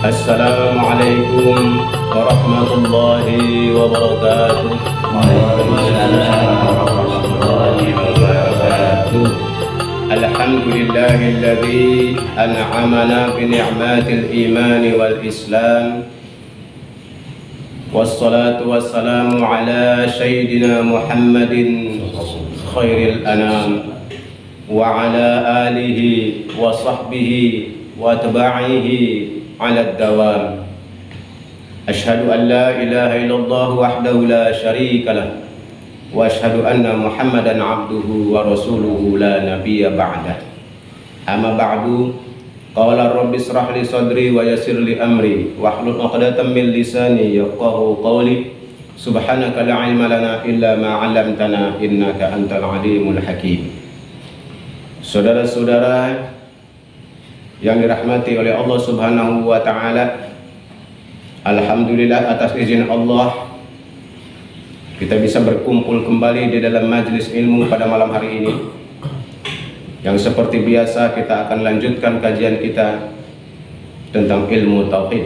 Assalamualaikum warahmatullahi wabarakatuh. Waalaikumsalam warahmatullahi wabarakatuh. Alhamdulillahilladzi an'amana bi ni'matil iman wal islam. Wassalatu wassalamu ala sayyidina Muhammadin khairil anam wa ala alihi wa sahbihi wa tabi'ihi ala dawam. Asyhadu an la ilaha illallah wahdahu la syarika lah wa asyhadu anna Muhammadan abduhu wa rasuluhu la nabiyya ba'dah. Amma ba'du, qala rabbi israh li sadri wa yassir li amri wahlul 'uqdatam min lisani yafqahu qawli. Subhanaka la ilma lana illa ma 'allamtana innaka antal alimul hakim. Saudara-saudara yang dirahmati oleh Allah Subhanahu wa taala, alhamdulillah atas izin Allah kita bisa berkumpul kembali di dalam majelis ilmu pada malam hari ini. Yang seperti biasa kita akan lanjutkan kajian kita tentang ilmu tauhid.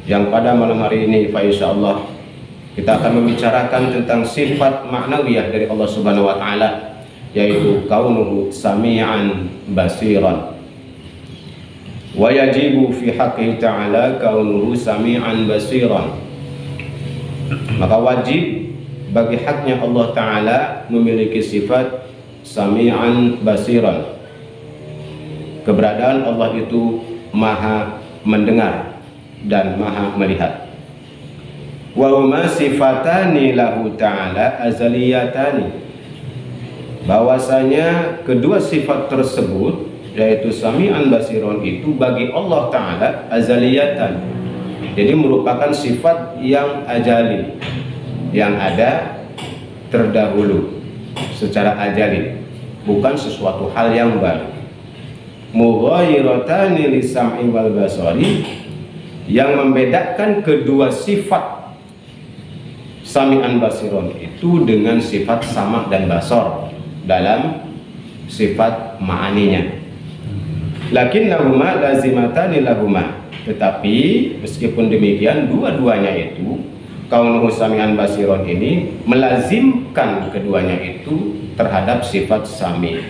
Yang pada malam hari ini insyaallah kita akan membicarakan tentang sifat ma'nawiyah dari Allah Subhanahu wa taala, yaitu kaunuhu sami'an basiran. Wa yajibu fi haqqihi ta'ala kaunuhu sami'an basiran. Maka wajib bagi haknya Allah Ta'ala memiliki sifat sami'an basiran. Keberadaan Allah itu maha mendengar dan maha melihat. Wa huma sifatani lahu ta'ala azaliyatani. Bahwasanya kedua sifat tersebut, yaitu sami'an basiron, itu bagi Allah Ta'ala azaliyatan. Jadi merupakan sifat yang ajali, yang ada terdahulu secara ajali, bukan sesuatu hal yang baru. Mughayyiratani lisam'i wal basari, yang membedakan kedua sifat sami'an basiron itu dengan sifat sama dan basar dalam sifat ma'aninya. Lakinnahuma lazimatani lahuma, tetapi meskipun demikian dua-duanya itu, kaunuhu sami'an basiron ini melazimkan keduanya itu terhadap sifat sami,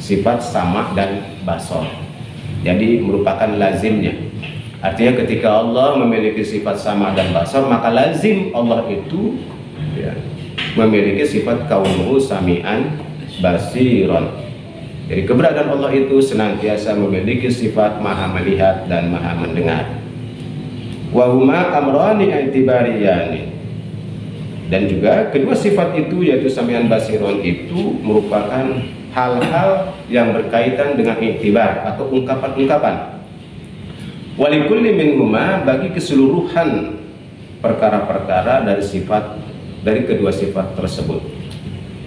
sifat sama dan basar. Jadi merupakan lazimnya. Artinya ketika Allah memiliki sifat sama dan basar, maka lazim Allah itu memiliki sifat kaunuhu sami'an basiron. Jadi keberadaan Allah itu senantiasa memiliki sifat maha melihat dan maha mendengar. Wa huma amrani i'tibariyani. Dan juga kedua sifat itu, yaitu sami'an basiron, itu merupakan hal-hal yang berkaitan dengan i'tibar atau ungkapan-ungkapan. Wa likulli minhuma, bagi keseluruhan perkara-perkara dari kedua sifat tersebut.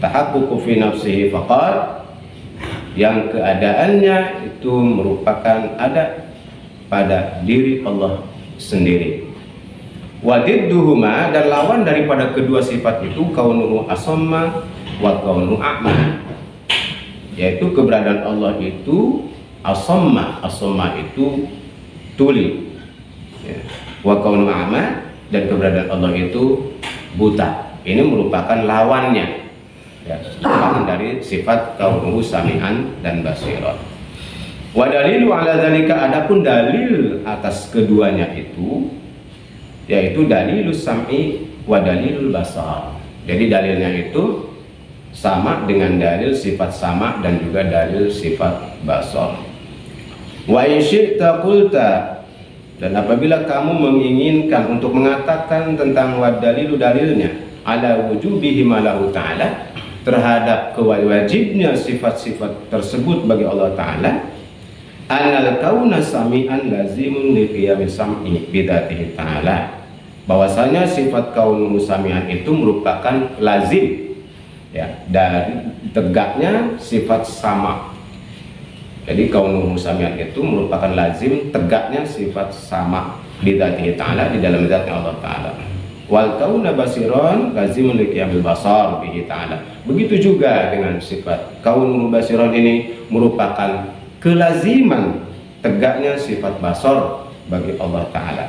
Tahaqququ fi nafsihi faqat, yang keadaannya itu merupakan ada pada diri Allah sendiri. Wadidduhuma, dan lawan daripada kedua sifat itu kaunuhu asamma wa kaunuhu a'ma, yaitu keberadaan Allah itu asamma, asamma itu tuli, wa kaunuhu a'ma, dan keberadaan Allah itu buta. Ini merupakan lawannya, lawan dari sifat kaunuhu sami'an dan basiran. Wa dalilu ala dzalika, adapun dalil atas keduanya itu, yaitu dalilus sam'i wa dalilul basar. Jadi dalilnya itu sama dengan dalil sifat sama dan juga dalil sifat basar. Wa in syi'ta qulta, dan apabila kamu menginginkan untuk mengatakan tentang wa dalilu, dalilnya ala wujubihi malahu ta'ala, terhadap kewajibnya sifat-sifat tersebut bagi Allah Ta'ala, anal kauna sami'an lazimun li qiyami sam'i bidatihi ta'ala, bahwasanya sifat kaunuhu sami'an itu merupakan lazim, dari tegaknya sifat sama. Jadi kaunuhu sami'an itu merupakan lazim tegaknya sifat sama bidatihi ta'ala, di dalam zatnya Allah Ta'ala. Wal kauna basiron lazimun li qiyamil basar bihi ta'ala. Begitu juga dengan sifat kaunuhu basiron ini merupakan kelaziman tegaknya sifat basar bagi Allah Ta'ala.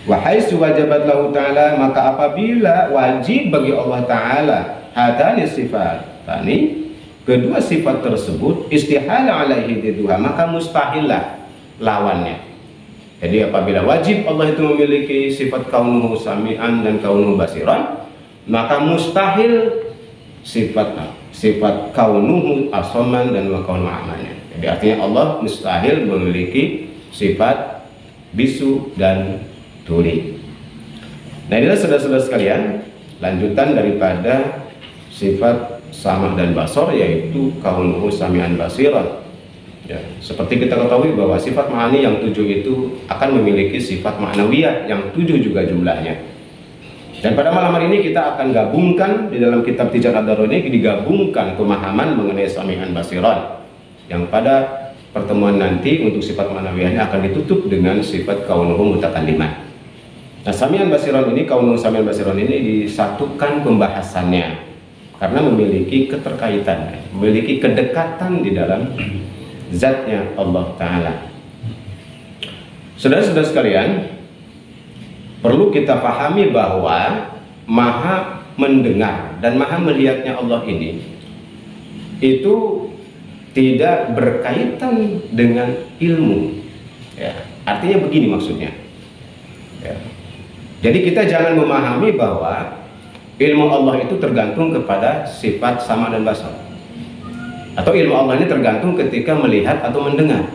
Wa haitsu wajabat lahu ta'ala, maka apabila wajib bagi Allah Ta'ala hadani sifat tani, kedua sifat tersebut, istihala alaihi diduha, maka mustahillah lawannya. Jadi apabila wajib Allah itu memiliki sifat kaunuhu sami'an dan kaunuhu basiran, maka mustahil sifat kaunuhu asoman dan kaunuhu amannya. Jadi artinya Allah mustahil memiliki sifat bisu dan tuli. Nah, inilah saudara-saudara sekalian lanjutan daripada sifat sama dan basor, yaitu kaunuhu sami'an basiran. Ya, seperti kita ketahui bahwa sifat ma'ani yang 7 itu akan memiliki sifat ma'nawiyah yang 7 juga jumlahnya. Dan pada malam hari ini kita akan gabungkan di dalam kitab Tijan Ad-Daroni, digabungkan pemahaman mengenai sami'an basiran, yang pada pertemuan nanti untuk sifat ma'nawiyahnya akan ditutup dengan sifat kaunuhu mutakalliman. Nah, sami'an basiran ini, kaunuhu sami'an basiran ini disatukan pembahasannya karena memiliki keterkaitan, memiliki kedekatan di dalam zatnya Allah Ta'ala. Saudara-saudara sekalian, perlu kita pahami bahwa maha mendengar dan maha melihatnya Allah ini itu tidak berkaitan dengan ilmu, ya. Artinya begini maksudnya, ya. Jadi kita jangan memahami bahwa ilmu Allah itu tergantung kepada sifat sama dan basar, atau ilmu Allah ini tergantung ketika melihat atau mendengar.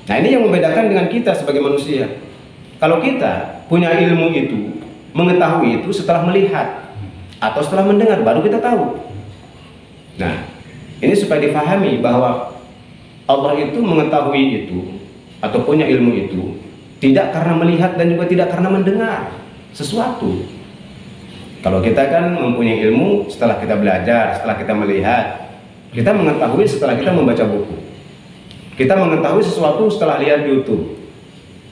Nah, ini yang membedakan dengan kita sebagai manusia. Kalau kita punya ilmu itu, mengetahui itu setelah melihat atau setelah mendengar, baru kita tahu. Nah, ini supaya difahami bahwa Allah itu mengetahui itu atau punya ilmu itu tidak karena melihat dan juga tidak karena mendengar sesuatu. Kalau kita kan mempunyai ilmu setelah kita belajar, setelah kita melihat. Kita mengetahui setelah kita membaca buku. Kita mengetahui sesuatu setelah lihat YouTube,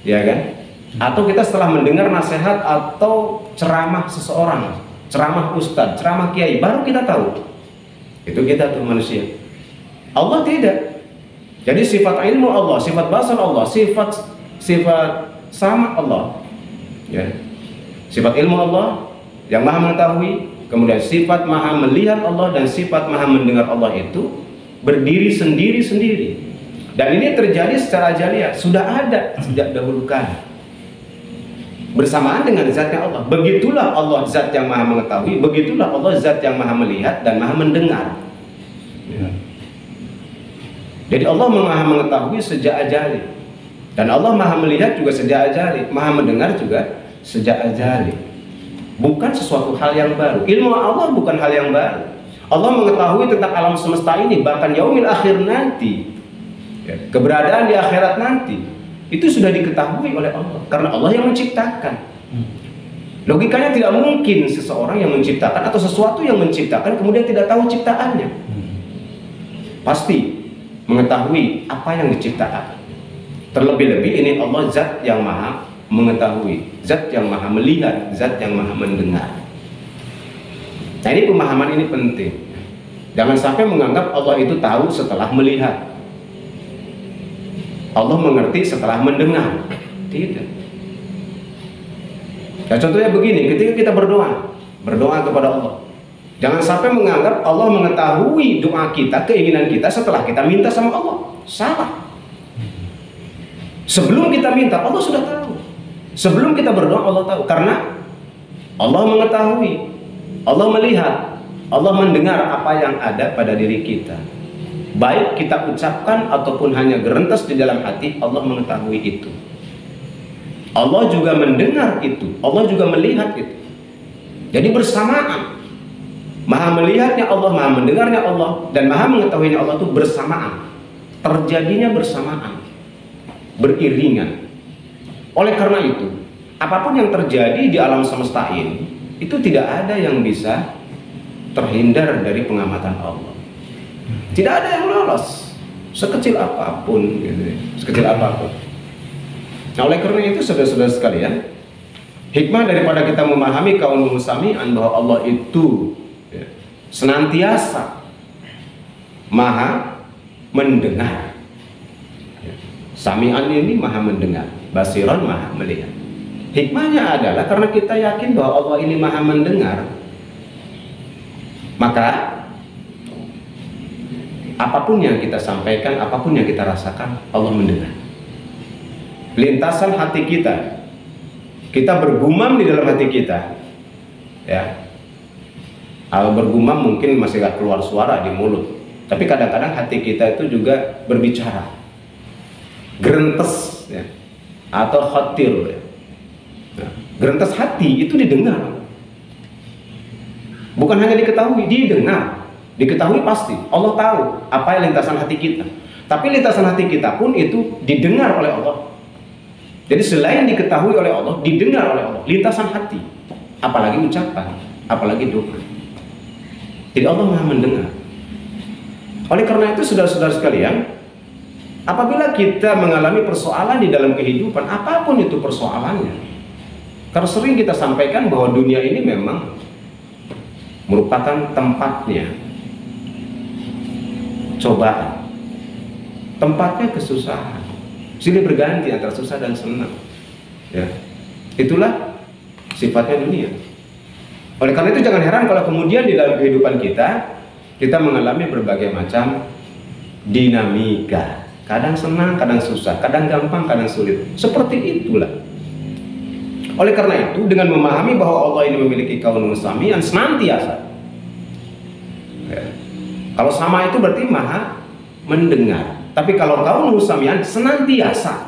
ya kan? Atau kita setelah mendengar nasihat atau ceramah seseorang, ceramah ustadz, ceramah kiai, baru kita tahu. Itu kita tuh manusia. Allah tidak. Jadi sifat ilmu Allah, sifat basar Allah, sifat sama Allah, ya. Sifat ilmu Allah yang maha mengetahui, kemudian sifat maha melihat Allah dan sifat maha mendengar Allah itu berdiri sendiri-sendiri. Dan ini terjadi secara jaliyah, sudah ada sejak dahulu kala. Bersamaan dengan zatnya Allah. Begitulah Allah zat yang maha mengetahui, begitulah Allah zat yang maha melihat dan maha mendengar. Ya. Jadi Allah maha mengetahui sejak ajali. Dan Allah maha melihat juga sejak ajali, maha mendengar juga sejak ajali. Bukan sesuatu hal yang baru. Ilmu Allah bukan hal yang baru. Allah mengetahui tentang alam semesta ini, bahkan yaumil akhir nanti, ya, keberadaan di akhirat nanti, itu sudah diketahui oleh Allah, karena Allah yang menciptakan. Logikanya tidak mungkin seseorang yang menciptakan atau sesuatu yang menciptakan kemudian tidak tahu ciptaannya. Pasti mengetahui apa yang diciptakan. Terlebih-lebih ini Allah zat yang maha mengetahui, zat yang maha melihat, zat yang maha mendengar. Nah, ini pemahaman ini penting. Jangan sampai menganggap Allah itu tahu setelah melihat, Allah mengerti setelah mendengar. Tidak. Nah, contohnya begini, ketika kita berdoa kepada Allah, jangan sampai menganggap Allah mengetahui doa kita, keinginan kita setelah kita minta sama Allah. Salah. Sebelum kita minta, Allah sudah tahu. Sebelum kita berdoa, Allah tahu. Karena Allah mengetahui, Allah melihat, Allah mendengar apa yang ada pada diri kita. Baik kita ucapkan ataupun hanya gerentas di dalam hati, Allah mengetahui itu. Allah juga mendengar itu, Allah juga melihat itu. Jadi bersamaan. Maha melihatnya Allah, maha mendengarnya Allah, dan maha mengetahuinya Allah itu bersamaan. Terjadinya bersamaan, beriringan. Oleh karena itu, apapun yang terjadi di alam semesta ini, itu tidak ada yang bisa terhindar dari pengamatan Allah. Tidak ada yang lolos, sekecil apapun, gitu, sekecil apapun. Nah, oleh karena itu, saudara-saudara sekalian, hikmah daripada kita memahami kaunuhu sami'an, bahwa Allah itu ya, senantiasa maha mendengar. Sami'an ini maha mendengar. basiron, maha melihat. Hikmahnya adalah karena kita yakin bahwa Allah ini maha mendengar, maka apapun yang kita sampaikan, apapun yang kita rasakan, Allah mendengar. Lintasan hati kita bergumam di dalam hati kita, ya. Kalau bergumam mungkin masih gak keluar suara di mulut, tapi kadang-kadang hati kita itu juga berbicara, gerentes, ya, atau khotir, ya. Nah, gerentes hati itu didengar, bukan hanya diketahui, didengar. Diketahui pasti, Allah tahu apa yang lintasan hati kita, tapi lintasan hati kita pun itu didengar oleh Allah. Jadi selain diketahui oleh Allah, didengar oleh Allah, lintasan hati, apalagi ucapan, apalagi doa. Jadi Allah maha mendengar. Oleh karena itu saudara-saudara sekalian, apabila kita mengalami persoalan di dalam kehidupan, apapun itu persoalannya, karena sering kita sampaikan bahwa dunia ini memang merupakan tempatnya cobaan, tempatnya kesusahan, silih berganti antara susah dan senang, ya. Itulah sifatnya dunia. Oleh karena itu jangan heran kalau kemudian di dalam kehidupan kita mengalami berbagai macam dinamika, kadang senang, kadang susah, kadang gampang, kadang sulit. Seperti itulah. Oleh karena itu dengan memahami bahwa Allah ini memiliki kaunun sami'an senantiasa, ya. Kalau sama itu berarti maha mendengar. Tapi kalau kaunun sami'an senantiasa,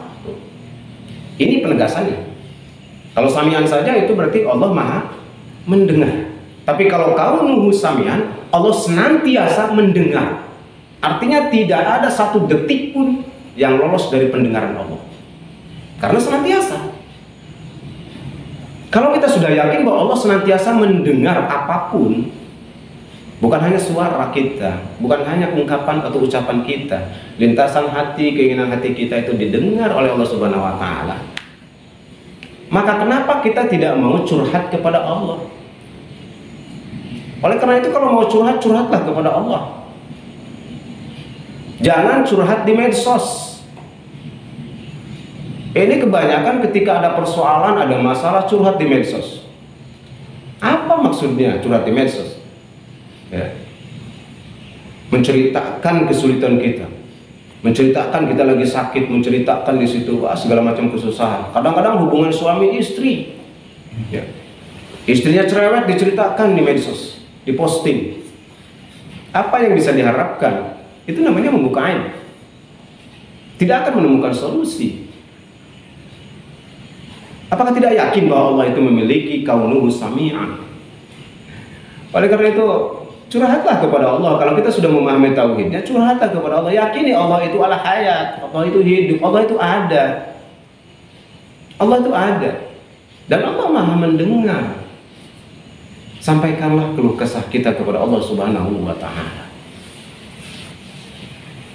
ini penegasannya. Kalau sami'an saja itu berarti Allah maha mendengar. Tapi kalau kaunun sami'an, Allah senantiasa mendengar. Artinya tidak ada satu detik pun yang lolos dari pendengaran Allah, karena senantiasa. Kalau kita sudah yakin bahwa Allah senantiasa mendengar apapun, bukan hanya suara kita, bukan hanya ungkapan atau ucapan kita, lintasan hati, keinginan hati kita itu didengar oleh Allah Subhanahu wa Ta'ala, maka kenapa kita tidak mau curhat kepada Allah? Oleh karena itu kalau mau curhat, curhatlah kepada Allah. Jangan curhat di medsos. Ini kebanyakan ketika ada persoalan, ada masalah, curhat di medsos. Apa maksudnya curhat di medsos? Ya. Menceritakan kesulitan kita, menceritakan kita lagi sakit, menceritakan di situ segala macam kesusahan. Kadang-kadang hubungan suami istri, ya. Istrinya cerewet diceritakan di medsos, diposting. Apa yang bisa diharapkan? Itu namanya membuka aib. Tidak akan menemukan solusi. Apakah tidak yakin bahwa Allah itu memiliki kaunuhu sami'an? Oleh karena itu curhatlah kepada Allah. Kalau kita sudah memahami tauhidnya, curhatlah kepada Allah. Yakini Allah itu ala hayat, Allah itu hidup, Allah itu ada. Allah itu ada. Dan Allah maha mendengar. Sampaikanlah keluh kesah kita kepada Allah Subhanahu wa Ta'ala.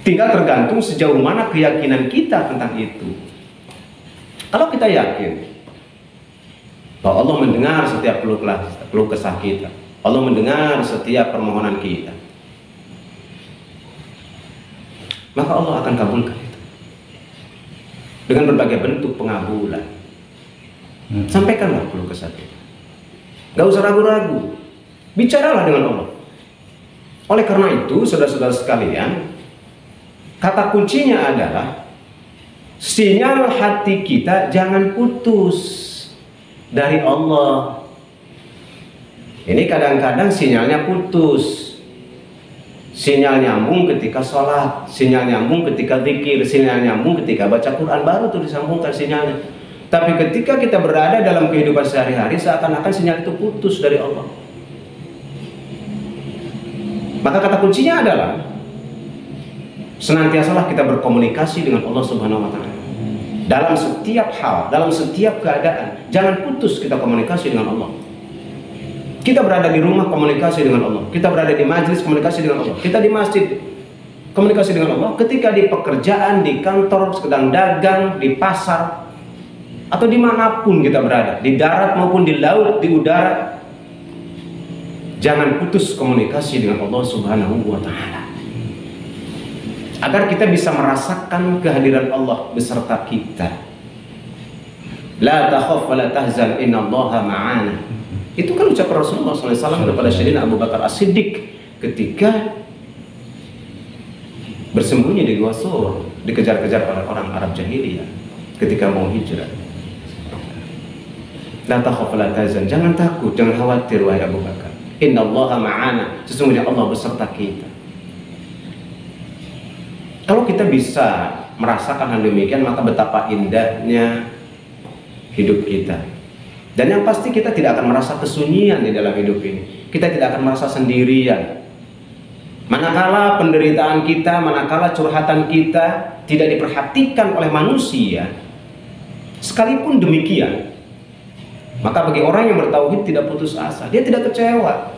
Tinggal tergantung sejauh mana keyakinan kita tentang itu. Kalau kita yakin bahwa Allah mendengar setiap keluh kesah kita, Allah mendengar setiap permohonan kita, maka Allah akan kabulkan itu dengan berbagai bentuk pengabulan. Sampaikanlah keluh kesah kita, gak usah ragu-ragu, bicaralah dengan Allah. Oleh karena itu saudara-saudara sekalian, kata kuncinya adalah sinyal hati kita jangan putus dari Allah. Ini kadang-kadang sinyalnya putus. Sinyal nyambung ketika sholat, sinyal nyambung ketika zikir, sinyal nyambung ketika baca Quran, baru tuh disambungkan sinyalnya. Tapi ketika kita berada dalam kehidupan sehari-hari, seakan-akan sinyal itu putus dari Allah. Maka kata kuncinya adalah senantiasalah kita berkomunikasi dengan Allah Subhanahu wa Ta'ala. Dalam setiap hal, dalam setiap keadaan, jangan putus kita komunikasi dengan Allah. Kita berada di rumah, komunikasi dengan Allah. Kita berada di majelis, komunikasi dengan Allah. Kita di masjid, komunikasi dengan Allah. Ketika di pekerjaan, di kantor, sedang dagang, di pasar, atau dimanapun kita berada, di darat maupun di laut, di udara, jangan putus komunikasi dengan Allah Subhanahu wa Ta'ala, agar kita bisa merasakan kehadiran Allah beserta kita. La takhaf wa la tahzan innallaha ma'ana. Itu kan ucapan Rasulullah SAW kepada Sayyidina Abu Bakar As-Siddiq ketika bersembunyi di Gua Sur, dikejar-kejar oleh orang Arab jahiliyah ketika mau hijrah. La takhaf wa la tahzan, jangan takut, jangan khawatir wahai Abu Bakar. Innallaha ma'ana, sesungguhnya Allah beserta kita. Kalau kita bisa merasakan hal demikian, maka betapa indahnya hidup kita. Dan yang pasti kita tidak akan merasa kesunyian di dalam hidup ini. Kita tidak akan merasa sendirian. Manakala penderitaan kita, manakala curhatan kita tidak diperhatikan oleh manusia, sekalipun demikian, maka bagi orang yang bertauhid tidak putus asa, dia tidak kecewa.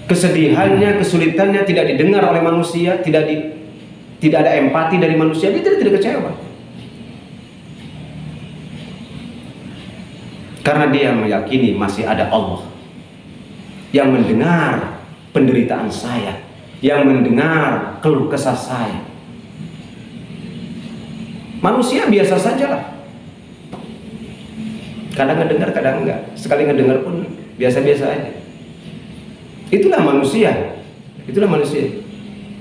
Kesedihannya, kesulitannya tidak didengar oleh manusia, tidak ada empati dari manusia, dia tidak kecewa. Karena dia meyakini masih ada Allah yang mendengar penderitaan saya, yang mendengar keluh kesah saya. Manusia biasa sajalah. Kadang ngedengar, kadang enggak. Sekali ngedengar pun biasa-biasa aja. Itulah manusia. Itulah manusia.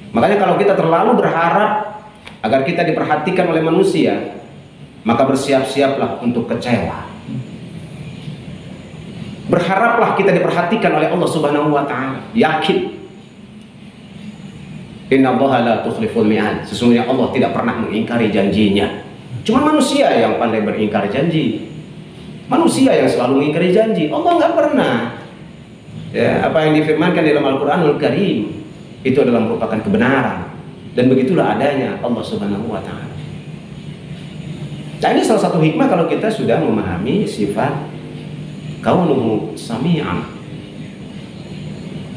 Makanya kalau kita terlalu berharap agar kita diperhatikan oleh manusia, maka bersiap-siaplah untuk kecewa. Berharaplah kita diperhatikan oleh Allah Subhanahu wa Ta'ala. Yakin. Innallaha la tukhliful mi'ad. Sesungguhnya Allah tidak pernah mengingkari janjinya. Cuma manusia yang pandai beringkar janji. Manusia yang selalu mengingkari janji. Allah nggak pernah. Ya, apa yang difirmankan dalam Al-Qur'anul Karim itu adalah merupakan kebenaran, dan begitulah adanya Allah Subhanahu wa Ta'ala. Nah, ini salah satu hikmah kalau kita sudah memahami sifat kaunuhu sami'an.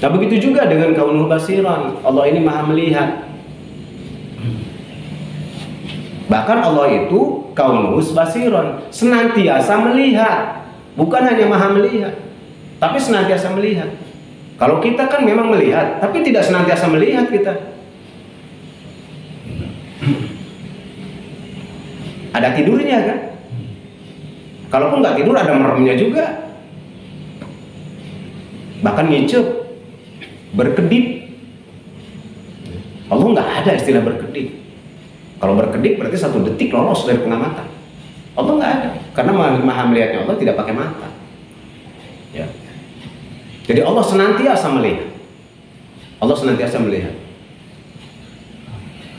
Nah, begitu juga dengan kaunuhu basiran. Allah ini maha melihat. Bahkan Allah itu kaunuhu basiran, senantiasa melihat. Bukan hanya maha melihat, tapi senantiasa melihat. Kalau kita kan memang melihat, tapi tidak senantiasa melihat kita. Ada tidurnya kan? Kalaupun nggak tidur ada meremnya juga. Bahkan ngicep, berkedip. Allah nggak ada istilah berkedip. Kalau berkedip berarti 1 detik lolos dari pengamatan. Allah nggak ada, karena maha melihatnya Allah tidak pakai mata. Ya. Jadi Allah senantiasa melihat. Allah senantiasa melihat.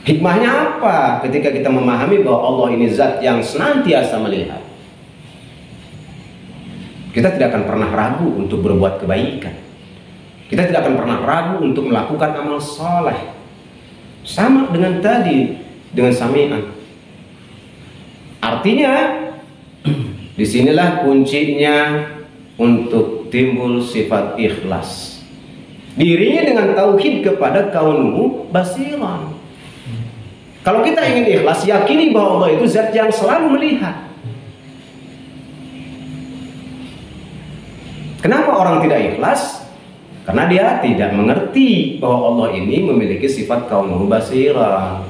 Hikmahnya apa ketika kita memahami bahwa Allah ini zat yang senantiasa melihat? Kita tidak akan pernah ragu untuk berbuat kebaikan. Kita tidak akan pernah ragu untuk melakukan amal soleh. Sama dengan tadi, dengan sami'an. Artinya, disinilah kuncinya untuk timbul sifat ikhlas. Dirinya dengan tauhid kepada kaunuhu basiran. Kalau kita ingin ikhlas, yakini bahwa Allah itu zat yang selalu melihat. Kenapa orang tidak ikhlas? Karena dia tidak mengerti bahwa Allah ini memiliki sifat kaunuhu basiran.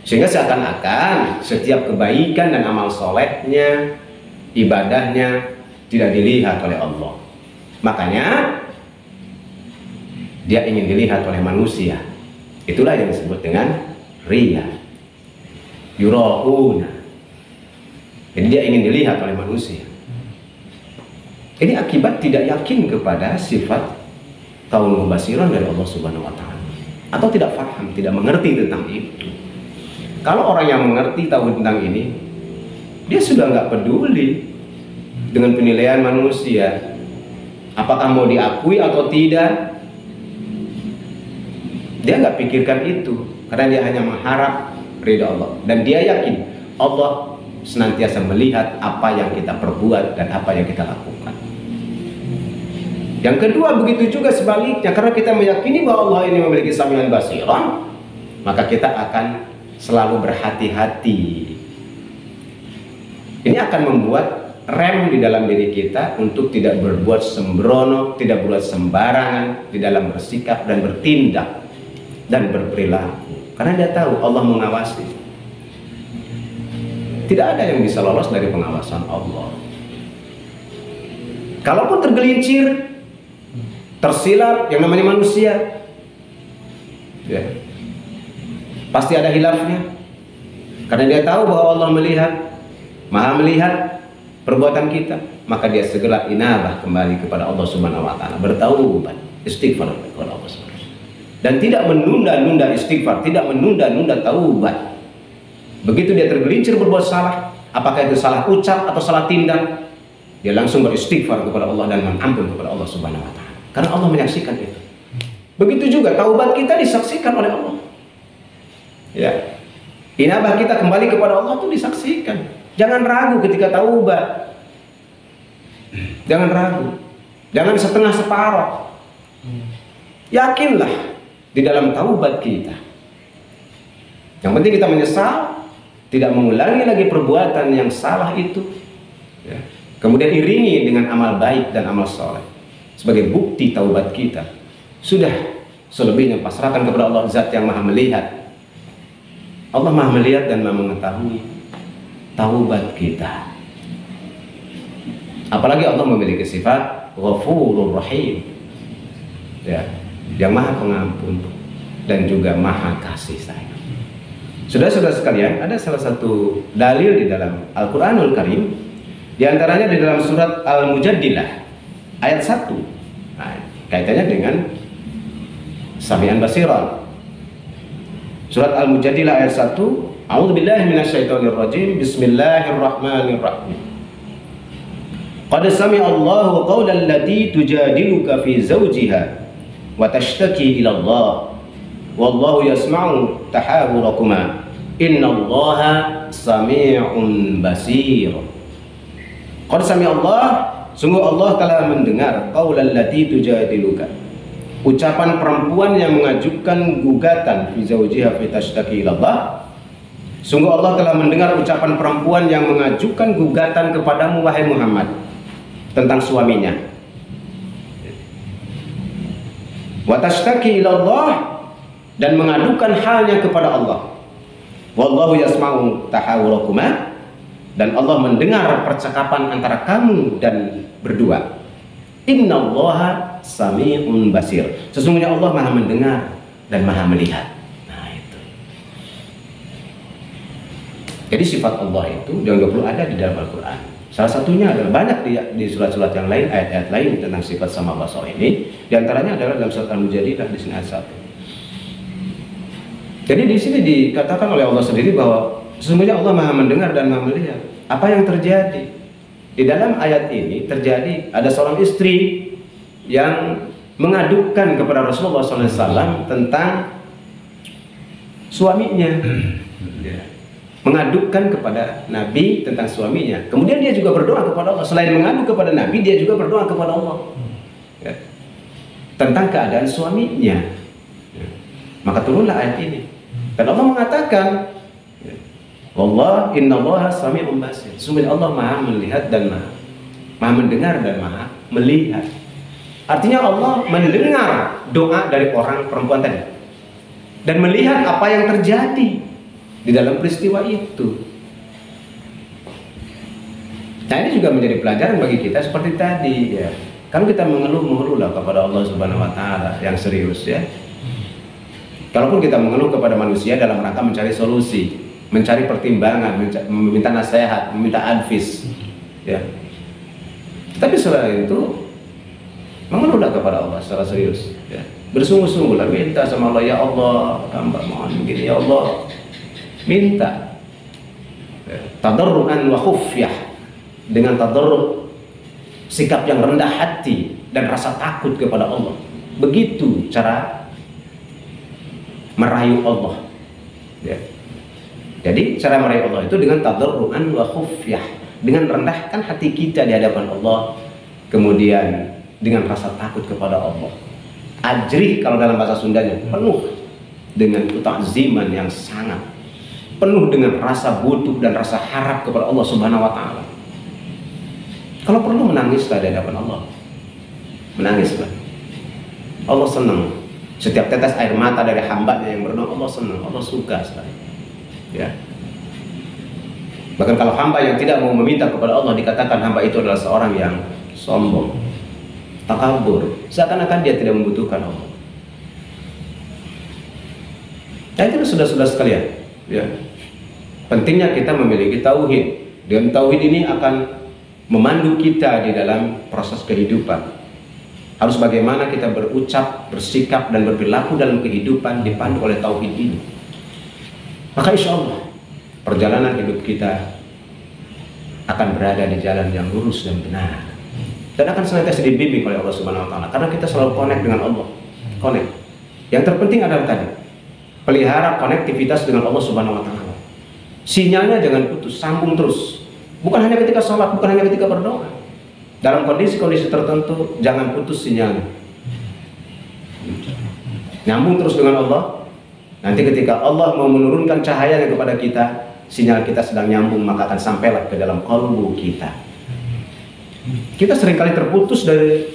Sehingga seakan-akan setiap kebaikan dan amal solehnya, ibadahnya tidak dilihat oleh Allah. Makanya dia ingin dilihat oleh manusia. Itulah yang disebut dengan riya. Yura'una. Jadi dia ingin dilihat oleh manusia. Ini akibat tidak yakin kepada sifat kaunuhu basiran dari Allah Subhanahu wa Ta'ala, atau tidak paham, tidak mengerti tentang itu. Kalau orang yang mengerti tahu tentang ini, dia sudah nggak peduli dengan penilaian manusia, apakah mau diakui atau tidak. Dia nggak pikirkan itu, karena dia hanya mengharap ridha Allah, dan dia yakin Allah senantiasa melihat apa yang kita perbuat dan apa yang kita lakukan. Yang kedua, begitu juga sebaliknya, karena kita meyakini bahwa Allah ini memiliki sami'an basiran, maka kita akan selalu berhati-hati. Ini akan membuat rem di dalam diri kita untuk tidak berbuat sembrono, tidak berbuat sembarangan di dalam bersikap dan bertindak dan berperilaku. Karena dia tahu Allah mengawasi. Tidak ada yang bisa lolos dari pengawasan Allah. Kalaupun tergelincir, tersilap, yang namanya manusia, ya, pasti ada hilafnya. Karena dia tahu bahwa Allah melihat, Maha melihat perbuatan kita, maka dia segera inabah kembali kepada Allah Subhanahu wa taala, bertaubat, istighfar kepada Allah Subhanahu wa taala. Dan tidak menunda-nunda istighfar, tidak menunda-nunda taubat. Begitu dia tergelincir berbuat salah, apakah itu salah ucap atau salah tindak, dia langsung beristighfar kepada Allah dan mengampun kepada Allah Subhanahu wa taala. Karena Allah menyaksikan itu. Begitu juga taubat kita disaksikan oleh Allah. Ya. Inabah kita kembali kepada Allah itu disaksikan. Jangan ragu ketika taubat. Jangan ragu. Jangan setengah separuh. Yakinlah di dalam taubat kita. Yang penting kita menyesal, tidak mengulangi lagi perbuatan yang salah itu. Ya. Kemudian iringi dengan amal baik dan amal soleh sebagai bukti taubat kita. Sudah, selebihnya pasrahkan kepada Allah, Zat yang Maha melihat. Allah Maha melihat dan Maha mengetahui taubat kita. Apalagi Allah memiliki sifat Ghafurur Rahim, ya, yang Maha Pengampun dan juga Maha Kasih Sayang. Saudara-saudara sekalian, ada salah satu dalil di dalam Al-Qur'anul Karim, di antaranya di dalam surat Al-Mujadilah ayat 1. Nah, kaitannya dengan Sami'an Basiran. Surat Al-Mujadilah ayat 1. A'udzubillahi minasyaitonirrajim. Bismillahirrahmanirrahim. Qad sami'allahu qawlan lati tujadiluka fi zawjiha wa tashtaki ila Allah. Wallahu yasma'u tahawurakuma. Innallaha sami'un basir. Qad sami'allah, sungguh Allah telah mendengar qawlan lati tujadiluka, ucapan perempuan yang mengajukan gugatan fi zawjiha fi tashtaki ila Allah. Sungguh Allah telah mendengar ucapan perempuan yang mengajukan gugatan kepadamu wahai Muhammad tentang suaminya. Wa tashtaki ila Allah, dan mengadukan halnya kepada Allah. Wallahu yasma'u tahawurakuma, dan Allah mendengar percakapan antara kamu dan berdua. Innallaha sami'un basir. Sesungguhnya Allah Maha mendengar dan Maha melihat. Nah, itu. Jadi sifat Allah itu yang 20 ada di dalam Al-Qur'an. Salah satunya adalah banyak di surat-surat yang lain, ayat-ayat lain tentang sifat sama basar ini. Di antaranya adalah dalam surat Al-Mujadilah di sini ayat 1. Jadi di sini dikatakan oleh Allah sendiri bahwa sesungguhnya Allah Maha mendengar dan Maha melihat. Apa yang terjadi? Di dalam ayat ini terjadi ada seorang istri yang mengadukan kepada Rasulullah SAW tentang suaminya, mengadukan kepada Nabi tentang suaminya. Kemudian dia juga berdoa kepada Allah. Selain mengadu kepada Nabi, dia juga berdoa kepada Allah, ya, tentang keadaan suaminya. Ya. Maka turunlah ayat ini. Dan Allah mengatakan, Allah innallaha sami'un basir. Sesungguhnya Allah Maha melihat dan Maha mendengar dan Maha melihat. Artinya Allah mendengar doa dari orang perempuan tadi dan melihat apa yang terjadi di dalam peristiwa itu. Nah, ini juga menjadi pelajaran bagi kita seperti tadi, ya. Kalau kita mengeluh-mengeluhlah kepada Allah Subhanahu wa taala yang serius, ya. Kalaupun kita mengeluh kepada manusia dalam rangka mencari solusi, mencari pertimbangan, meminta nasihat, meminta advice, ya. Tapi selain itu, mengeluhlah kepada Allah secara serius, ya. Bersungguh-sungguhlah minta sama Allah, ya Allah, hamba mohon begini, ya Allah, minta, ya. Tadarruan wa khufyah, dengan tadarru, sikap yang rendah hati dan rasa takut kepada Allah. Begitu cara merayu Allah, ya. Jadi cara meraih Allah itu dengan tadarruan wa khufyah, dengan rendahkan hati kita di hadapan Allah, kemudian dengan rasa takut kepada Allah. Ajrih kalau dalam bahasa Sundanya, penuh dengan ta'ziman yang sangat, penuh dengan rasa butuh dan rasa harap kepada Allah Subhanahu wa taala. Kalau perlu menangislah di hadapan Allah. Menangislah. Allah senang. Setiap tetes air mata dari hambanya yang berdoa, Allah senang, Allah suka sekali. Ya. Bahkan kalau hamba yang tidak mau meminta kepada Allah dikatakan hamba itu adalah seorang yang sombong, takabur, seakan-akan dia tidak membutuhkan Allah. Nah itu sudah sekalian, ya. Pentingnya kita memiliki tauhid. Dengan tauhid ini akan memandu kita di dalam proses kehidupan. Harus bagaimana kita berucap, bersikap, dan berperilaku dalam kehidupan dipandu oleh tauhid ini. Maka insya Allah perjalanan hidup kita akan berada di jalan yang lurus dan benar, dan akan senantiasa dibimbing oleh Allah Subhanahu Wa Taala. Karena kita selalu connect dengan Allah. Connect. Yang terpenting adalah tadi, pelihara konektivitas dengan Allah Subhanahu Wa Taala. Sinyalnya jangan putus, sambung terus. Bukan hanya ketika sholat, bukan hanya ketika berdoa. Dalam kondisi-kondisi tertentu jangan putus sinyalnya. Nyambung terus dengan Allah. Nanti ketika Allah mau menurunkan cahayanya kepada kita, sinyal kita sedang nyambung, maka akan sampailah ke dalam kalbu kita. Kita seringkali terputus dari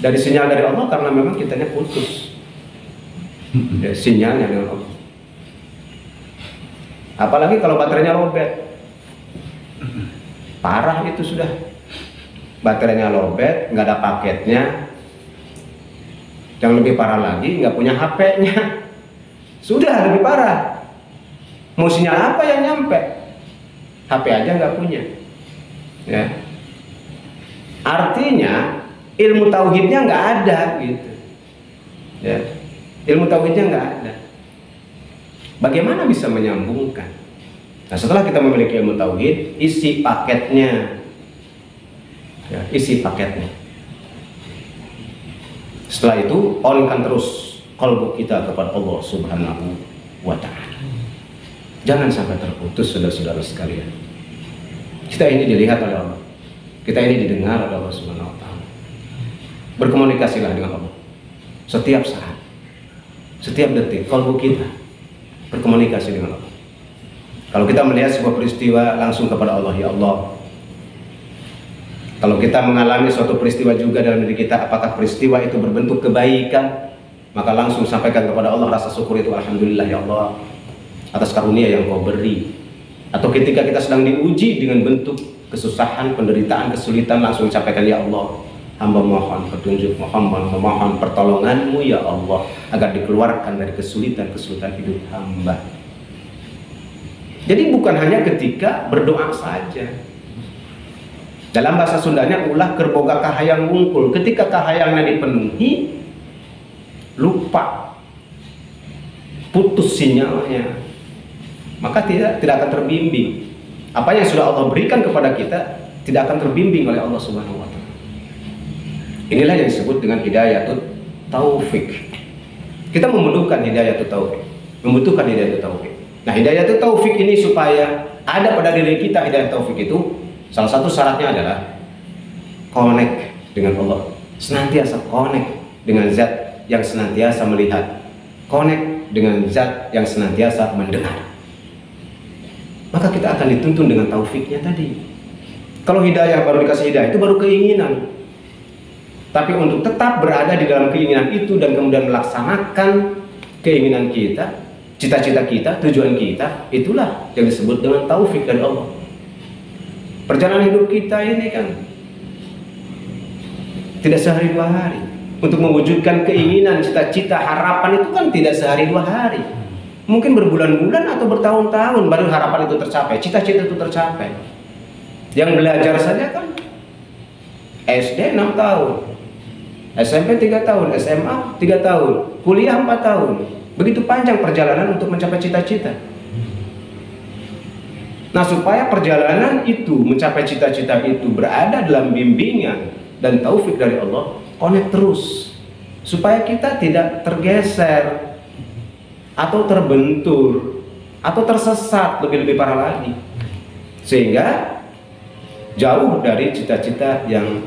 sinyal dari Allah karena memang kitanya putus ya, sinyalnya dengan Allah. Apalagi kalau baterainya lowbat, parah itu sudah. Baterainya lowbat, nggak ada paketnya. Yang lebih parah lagi, nggak punya HP-nya. Sudah lebih parah. Mau sinyal apa yang nyampe? HP aja nggak punya. Ya. Artinya ilmu tauhidnya nggak ada gitu. Ya. Ilmu tauhidnya nggak ada. Bagaimana bisa menyambungkan? Nah, setelah kita memiliki ilmu tauhid, isi paketnya. Ya, isi paketnya. Setelah itu, on-kan terus kalbu kita kepada Allah Subhanahu wa Ta'ala. Jangan sampai terputus, saudara-saudara sekalian. Kita ini dilihat oleh Allah, kita ini didengar oleh Allah Subhanahu wa Ta'ala. Berkomunikasilah dengan Allah setiap saat, setiap detik. Kalbu kita berkomunikasi dengan Allah. Kalau kita melihat sebuah peristiwa, langsung kepada Allah, ya Allah. Kalau kita mengalami suatu peristiwa juga dalam diri kita, apakah peristiwa itu berbentuk kebaikan, maka langsung sampaikan kepada Allah rasa syukur itu, alhamdulillah ya Allah atas karunia yang kau beri. Atau ketika kita sedang diuji dengan bentuk kesusahan, penderitaan, kesulitan, langsung sampaikan, ya Allah, hamba mohon petunjuk, hamba mohon pertolonganmu ya Allah, agar dikeluarkan dari kesulitan-kesulitan hidup hamba. Jadi bukan hanya ketika berdoa saja. Dalam bahasa Sundanya, ulah kerboga kahayang wungkul. Ketika kahayangnya dipenuhi, lupa, putus sinyalnya, maka tidak akan terbimbing. Apa yang sudah Allah berikan kepada kita tidak akan terbimbing oleh Allah Subhanahu wa Ta'ala. Inilah yang disebut dengan hidayatut taufik. Kita membutuhkan hidayatut taufik, membutuhkan hidayatut taufik. Nah, hidayatut taufik ini supaya ada pada diri kita hidayat taufik itu, salah satu syaratnya adalah connect dengan Allah, senantiasa connect dengan zat yang senantiasa melihat, connect dengan zat yang senantiasa mendengar. Maka kita akan dituntun dengan taufiknya tadi. Kalau hidayah baru dikasih hidayah, itu baru keinginan. Tapi untuk tetap berada di dalam keinginan itu dan kemudian melaksanakan keinginan kita, cita-cita kita, tujuan kita, itulah yang disebut dengan taufik dari Allah. Perjalanan hidup kita ini kan tidak sehari dua hari. Untuk mewujudkan keinginan, cita-cita, harapan itu kan tidak sehari dua hari. Mungkin berbulan-bulan atau bertahun-tahun baru harapan itu tercapai, cita-cita itu tercapai. Yang belajar saja kan SD 6 tahun, SMP 3 tahun, SMA 3 tahun, kuliah 4 tahun. Begitu panjang perjalanan untuk mencapai cita-cita. Nah, supaya perjalanan itu mencapai cita-cita itu berada dalam bimbingan dan taufik dari Allah, connect terus supaya kita tidak tergeser atau terbentur atau tersesat lebih-lebih parah lagi, sehingga jauh dari cita-cita yang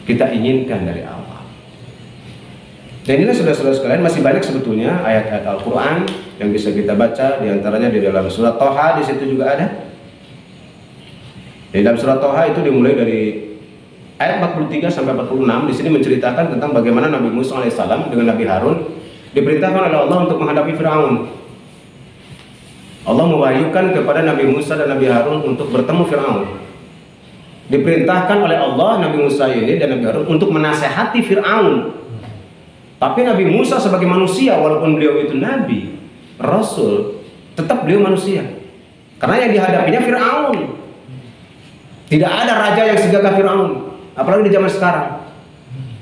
kita inginkan dari awal. Dan inilah saudara-saudara sekalian, masih banyak sebetulnya ayat-ayat Al-Quran yang bisa kita baca, diantaranya di dalam surat Toha, di situ juga ada. Di dalam surat Toha itu dimulai dari ayat 43 sampai 46. Di sini menceritakan tentang bagaimana Nabi Musa alaihissalam dengan Nabi Harun diperintahkan oleh Allah untuk menghadapi Firaun. Allah mewahyukan kepada Nabi Musa dan Nabi Harun untuk bertemu Fir'aun. Diperintahkan oleh Allah Nabi Musa ini dan Nabi Harun untuk menasehati Fir'aun. Tapi Nabi Musa sebagai manusia, walaupun beliau itu Nabi, Rasul, tetap beliau manusia. Karena yang dihadapinya Fir'aun. Tidak ada raja yang segagah Fir'aun, apalagi di zaman sekarang.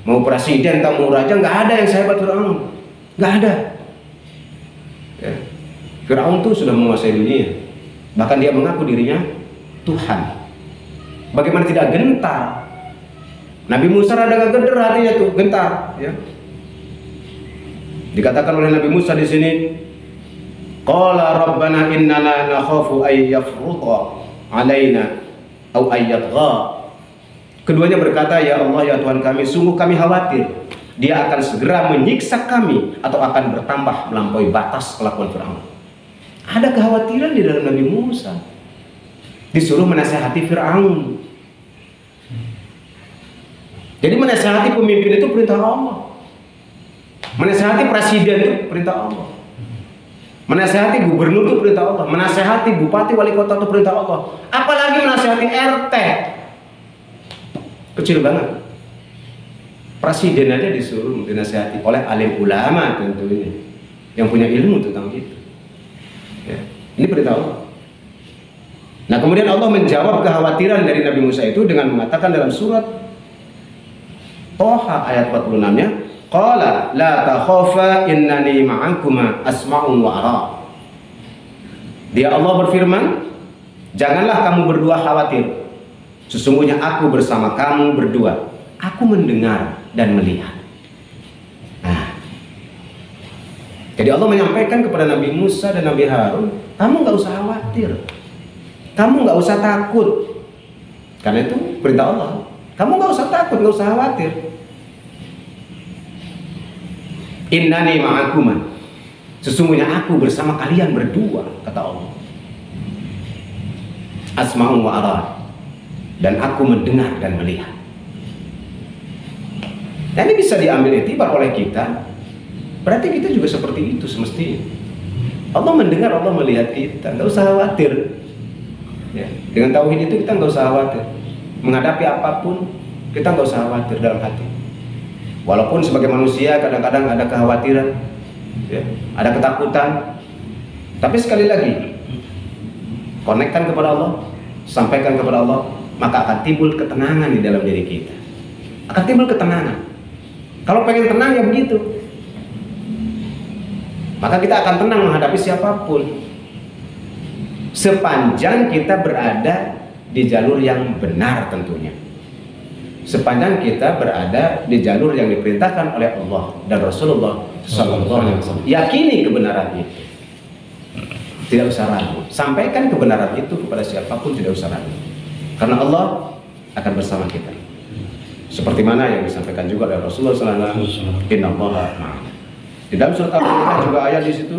Mau presiden atau mau raja, nggak ada yang sehebat Fir'aun. Nggak ada. Ya. Fir'aun tuh sudah menguasai dunia. Bahkan dia mengaku dirinya Tuhan. Bagaimana tidak gentar? Nabi Musa rada geder hatinya tuh, gentar. Ya. Dikatakan oleh Nabi Musa di sini, qala rabbana innana nakhafu ay yafruta alaina au ay yatgha. Keduanya berkata, ya Allah, ya Tuhan kami, sungguh kami khawatir dia akan segera menyiksa kami atau akan bertambah melampaui batas kelakuan Fir'aun. Ada kekhawatiran di dalam Nabi Musa. Disuruh menasihati Fir'aun. Jadi menasihati pemimpin itu perintah Allah. Menasihati presiden itu perintah Allah. Menasihati gubernur itu perintah Allah. Menasihati bupati wali kota itu perintah Allah. Apalagi menasihati RT. Kecil banget. Presiden aja disuruh dinasihati oleh alim ulama tentunya, yang punya ilmu tentang itu. Ya. Ini perintah Allah. Nah kemudian Allah menjawab kekhawatiran dari Nabi Musa itu dengan mengatakan dalam surat Toha ayat 46-nya, qala la takhafa innani ma'akuma asma'u wa ara. Dia Allah berfirman, janganlah kamu berdua khawatir. Sesungguhnya aku bersama kamu berdua. Aku mendengar dan melihat. Nah, jadi Allah menyampaikan kepada Nabi Musa dan Nabi Harun, kamu nggak usah khawatir, kamu nggak usah takut, karena itu perintah Allah. Kamu nggak usah takut, nggak usah khawatir. Innani ma'akuma, sesungguhnya aku bersama kalian berdua, kata Allah. Asma'u wa ara, dan aku mendengar dan melihat. Nah ini bisa diambil itibar oleh kita. Berarti kita juga seperti itu semestinya. Allah mendengar, Allah melihat kita. Nggak usah khawatir. Ya, dengan tauhid itu kita nggak usah khawatir. Menghadapi apapun kita nggak usah khawatir dalam hati. Walaupun sebagai manusia kadang-kadang ada kekhawatiran, ya, ada ketakutan. Tapi sekali lagi, konekkan kepada Allah, sampaikan kepada Allah, maka akan timbul ketenangan di dalam diri kita. Akan timbul ketenangan. Kalau pengen tenang ya begitu. Maka kita akan tenang menghadapi siapapun. Sepanjang kita berada di jalur yang benar tentunya. Sepanjang kita berada di jalur yang diperintahkan oleh Allah dan Rasulullah SAW. Yakini kebenaran itu. Tidak usah ragu. Sampaikan kebenaran itu kepada siapapun, tidak usah ragu. Karena Allah akan bersama kita. Seperti mana yang disampaikan juga oleh Rasulullah SAW. Innallaha ma'ana. Di dalam surat Al-Maidah juga ayat di situ,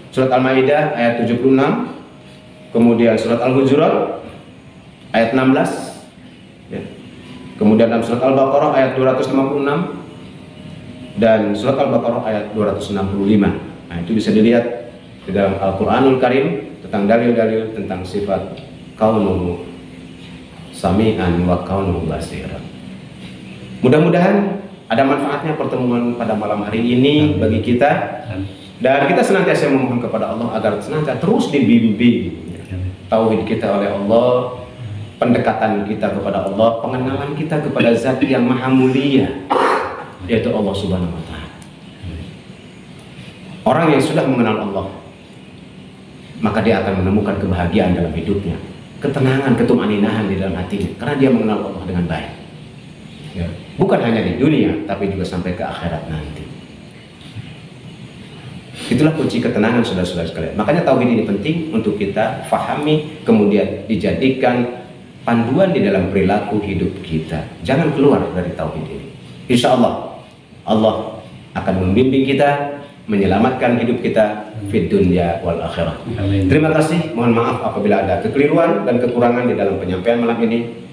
surat Al-Maidah ayat 76, kemudian surat Al-Hujurat ayat 16, ya. Kemudian dalam surat Al-Baqarah ayat 256 dan surat Al-Baqarah ayat 265. Nah itu bisa dilihat di dalam Al-Quranul Karim tentang dalil-dalil tentang sifat kaunuhu sami'an wa kaunuhu basiran. Mudah-mudahan ada manfaatnya pertemuan pada malam hari ini bagi kita, dan kita senantiasa memohon kepada Allah agar senantiasa terus dibimbing tauhid kita oleh Allah, pendekatan kita kepada Allah, pengenalan kita kepada Zat yang Maha Mulia, yaitu Allah Subhanahu wa Ta'ala. Orang yang sudah mengenal Allah, maka dia akan menemukan kebahagiaan dalam hidupnya, ketenangan, ketumaninahan di dalam hatinya, karena dia mengenal Allah dengan baik. Ya. Bukan hanya di dunia, tapi juga sampai ke akhirat nanti. Itulah kunci ketenangan saudara-saudara sekalian. Makanya tauhid ini penting untuk kita fahami, kemudian dijadikan panduan di dalam perilaku hidup kita. Jangan keluar dari tauhid ini. Insya Allah, Allah akan membimbing kita, menyelamatkan hidup kita fid dunya wal akhirah. Amin. Terima kasih. Mohon maaf apabila ada kekeliruan dan kekurangan di dalam penyampaian malam ini.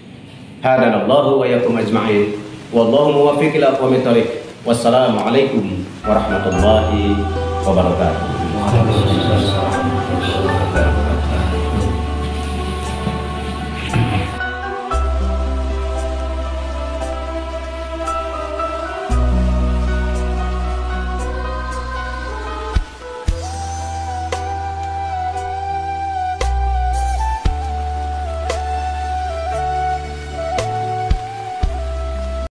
Hadanallahu wa yakum ajma'in. Wallahu muwaffiq ila aqwamit thoriq. Wassalamualaikum warahmatullahi wabarakatuh.